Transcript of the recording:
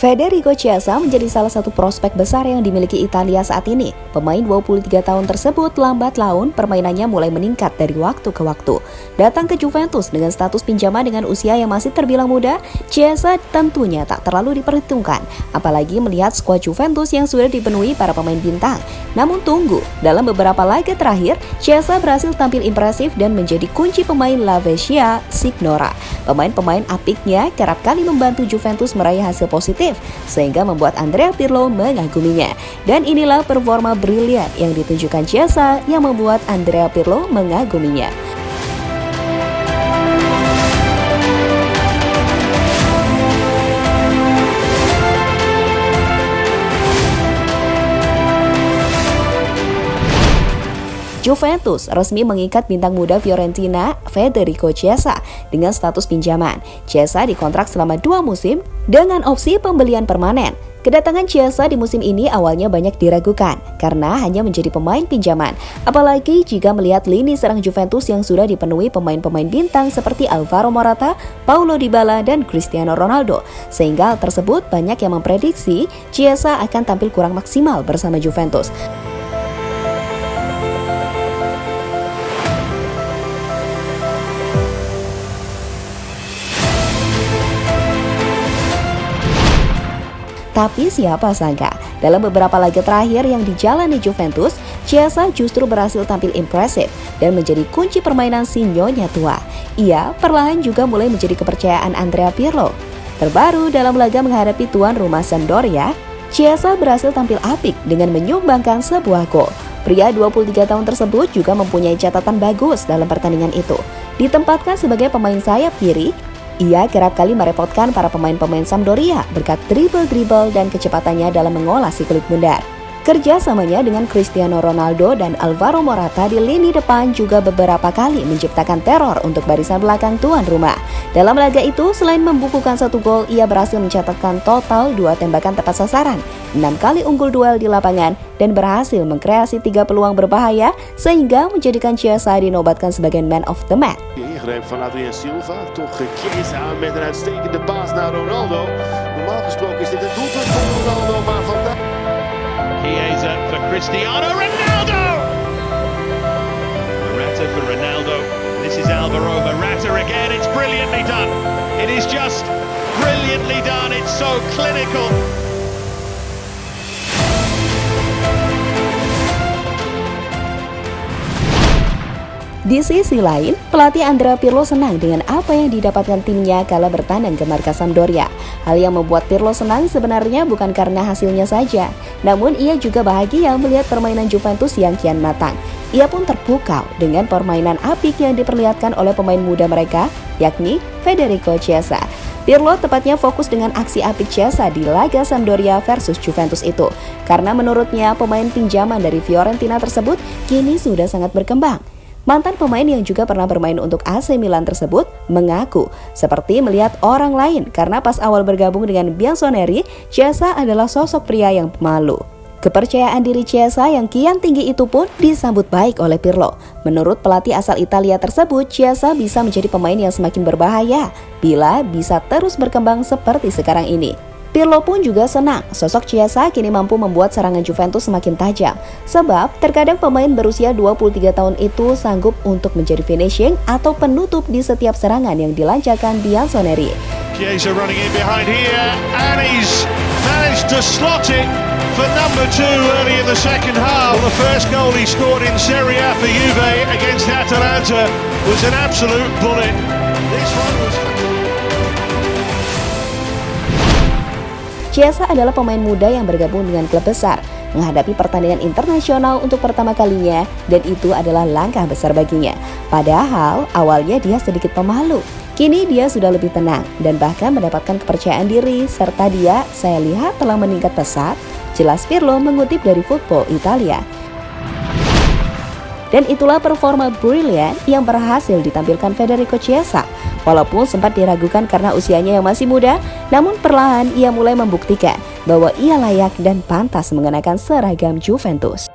Federico Chiesa menjadi salah satu prospek besar yang dimiliki Italia saat ini. Pemain 23 tahun tersebut lambat laun permainannya mulai meningkat dari waktu ke waktu. Datang ke Juventus dengan status pinjaman dengan usia yang masih terbilang muda, Chiesa tentunya tak terlalu diperhitungkan, apalagi melihat skuad Juventus yang sudah dipenuhi para pemain bintang. Namun tunggu, dalam beberapa laga terakhir, Chiesa berhasil tampil impresif dan menjadi kunci pemain La Vecchia Signora. Pemain-pemain apiknya kerap kali membantu Juventus meraih hasil positif, sehingga membuat Andrea Pirlo mengaguminya. Dan inilah performa brilian yang ditunjukkan Chiesa yang membuat Andrea Pirlo mengaguminya. Juventus resmi mengikat bintang muda Fiorentina Federico Chiesa dengan status pinjaman. Chiesa dikontrak selama 2 musim dengan opsi pembelian permanen. Kedatangan Chiesa di musim ini awalnya banyak diragukan karena hanya menjadi pemain pinjaman. Apalagi jika melihat lini serang Juventus yang sudah dipenuhi pemain-pemain bintang seperti Alvaro Morata, Paulo Dybala, dan Cristiano Ronaldo. Sehingga hal tersebut banyak yang memprediksi Chiesa akan tampil kurang maksimal bersama Juventus. Tapi siapa sangka, dalam beberapa laga terakhir yang dijalani Juventus, Chiesa justru berhasil tampil impresif dan menjadi kunci permainan si nyonya tua. Ia perlahan juga mulai menjadi kepercayaan Andrea Pirlo. Terbaru dalam laga menghadapi tuan rumah Sampdoria, Chiesa berhasil tampil apik dengan menyumbangkan sebuah gol. Pria 23 tahun tersebut juga mempunyai catatan bagus dalam pertandingan itu. Ditempatkan sebagai pemain sayap kiri, ia kerap kali merepotkan para pemain-pemain Sampdoria berkat dribble-dribble dan kecepatannya dalam mengolah si kulit bundar. Kerja samanya dengan Cristiano Ronaldo dan Alvaro Morata di lini depan juga beberapa kali menciptakan teror untuk barisan belakang tuan rumah. Dalam laga itu, selain membukukan 1 gol, ia berhasil mencatatkan total 2 tembakan tepat sasaran, 6 kali unggul duel di lapangan, dan berhasil mengkreasi 3 peluang berbahaya sehingga menjadikan Chiesa dinobatkan sebagai man of the match. Ingreep van Adrien Silva, toch Chiesa met een uitstekende paas naar Ronaldo. Normaal gesproken is dit een doelpunt van Ronaldo, maar vandaag... Chiesa for Cristiano Ronaldo! Morata for Ronaldo. This is Alvaro Morata again. It's brilliantly done. It is just brilliantly done. It's so clinical. Di sisi lain, pelatih Andrea Pirlo senang dengan apa yang didapatkan timnya kala bertandang ke markas Sampdoria. Hal yang membuat Pirlo senang sebenarnya bukan karena hasilnya saja, namun ia juga bahagia melihat permainan Juventus yang kian matang. Ia pun terpukau dengan permainan apik yang diperlihatkan oleh pemain muda mereka, yakni Federico Chiesa. Pirlo tepatnya fokus dengan aksi apik Chiesa di laga Sampdoria versus Juventus itu, karena menurutnya pemain pinjaman dari Fiorentina tersebut kini sudah sangat berkembang. Mantan pemain yang juga pernah bermain untuk AC Milan tersebut mengaku seperti melihat orang lain karena pas awal bergabung dengan Bianconeri, Chiesa adalah sosok pria yang pemalu. Kepercayaan diri Chiesa yang kian tinggi itu pun disambut baik oleh Pirlo. Menurut pelatih asal Italia tersebut, Chiesa bisa menjadi pemain yang semakin berbahaya bila bisa terus berkembang seperti sekarang ini. Pirlo pun juga senang sosok Chiesa kini mampu membuat serangan Juventus semakin tajam. Sebab terkadang pemain berusia 23 tahun itu sanggup untuk menjadi finishing atau penutup di setiap serangan yang dilancarkan Bianconeri. Chiesa running in behind here and he's managed to slot it for number 2 early in the second half. Well, the first goal he scored in Serie A for Juve against Atalanta was an absolute bullet. This one was... Chiesa adalah pemain muda yang bergabung dengan klub besar, menghadapi pertandingan internasional untuk pertama kalinya, dan itu adalah langkah besar baginya. Padahal awalnya dia sedikit pemalu. Kini dia sudah lebih tenang dan bahkan mendapatkan kepercayaan diri, serta dia saya lihat telah meningkat pesat, jelas Pirlo mengutip dari Football Italia. Dan itulah performa brilian yang berhasil ditampilkan Federico Chiesa. Walaupun sempat diragukan karena usianya yang masih muda, namun perlahan ia mulai membuktikan bahwa ia layak dan pantas mengenakan seragam Juventus.